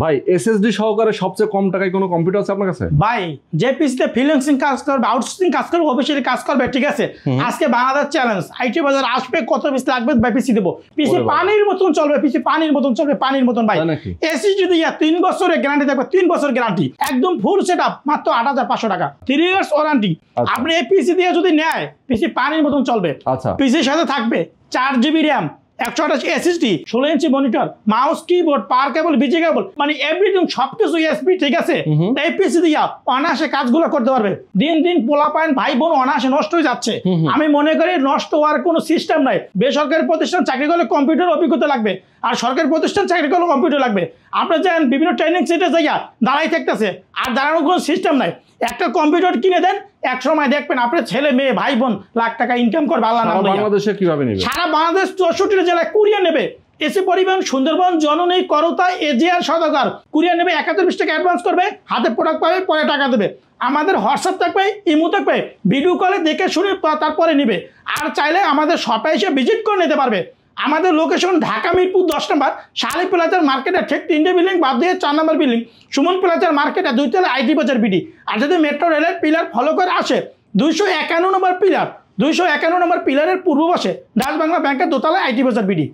ভাই এসএসডি সহকারে সবচেয়ে কম টাকায় কোনো কম্পিউটার আছে আপনার কাছে? ভাই যে পিসিতে ফ্রিল্যান্সিং কাজ করবে, আউটসোর্সিং কাজ করবে, অফিসিয়ালি কাজ করবে, ঠিক আছে, আজকে বাংলাদেশ চ্যালেঞ্জ, আইটি বাজার আসবে, কত পিস লাগবে ভাই পিসি দেবো। পিসি পানির মতন চলবে, পিসি পানির মতন চলবে, পানির মতন ভাই। এসএসডি দিয়ে 3 বছরের গ্যারান্টি থাকবে, 3 বছর গ্যারান্টি, একদম ফুল সেটআপ, মাত্র 8500 টাকা, 3 ইয়ার্স ওয়ারেন্টি। আপনি এই পিসি দিয়ে যদি নেয়, পিসি পানির মতন চলবে। আচ্ছা, পিসির সাথে থাকবে 4 GB RAM, 128 SSD, 16 inch monitor, mouse, keyboard, পাওয়ার কেবল, বিজি কেবল, মানে এভরিথিং সবকিছু এসপি, ঠিক আছে। এই পিসি দিয়া অনায়াসে কাজগুলো করতে পারবে। দিন দিন পোলাপাইন ভাই বোন অনায়াসে নষ্ট হয়ে যাচ্ছে। আমি মনে করি নষ্ট হওয়ার কোনো সিস্টেম নাই। বেসরকারি প্রতিষ্ঠান চাকরি করলে কম্পিউটার অভিজ্ঞতা লাগবে, আর সরকারি প্রতিষ্ঠান চাকরি করলে কম্পিউটার লাগবে। আপনার যান বিভিন্ন ট্রেনিং সেন্টারে যাইয়া দাঁড়াই থাকতেছে, আর দাঁড়ানোর কোনো সিস্টেম নাই। একটা কম্পিউটার কিনে দেন, এক সময় দেখবেন আপনার ছেলে মেয়ে ভাই বোন লাখ টাকা ইনকাম করবে। আল্লাহ নাম লইয়া বাংলাদেশে কিভাবে নেবে? সারা বাংলাদেশ 64 জেলায় কুরিয়ার নেবে। এসি পরিবহন, সুন্দরবন, জননী, করতা, এজিআর, সদাগর কুরিয়ার নেবে। 7120 টাকা অ্যাডভান্স করবে, হাতে প্রোডাক্ট পাবে, পরে টাকা দেবে। আমাদের হোয়াটসঅ্যাপ থাকবে, ইমো থাকবে, ভিডিও কলে দেখে শুনে তারপরে নিবে। আর চাইলে আমাদের শপে এসে ভিজিট করে নিতে পারবে। আমাদের লোকেশন ঢাকা মিরপুর 10 নম্বর, শালি প্লাজার মার্কেটের ঠিক 3টে বিল্ডিং বাদ দিয়ে 4 নম্বর বিল্ডিং, সুমন প্লাজার মার্কেটে 2 তলা আইটি বাজার বিডি। আর যদি মেট্রো রেলের পিলার ফলো করে আসে, 251 নম্বর পিলার, 251 নম্বর পিলারের পূর্ব পাশে ডাচ বাংলা ব্যাংকের দোতলায় আইটি বাজার বিডি।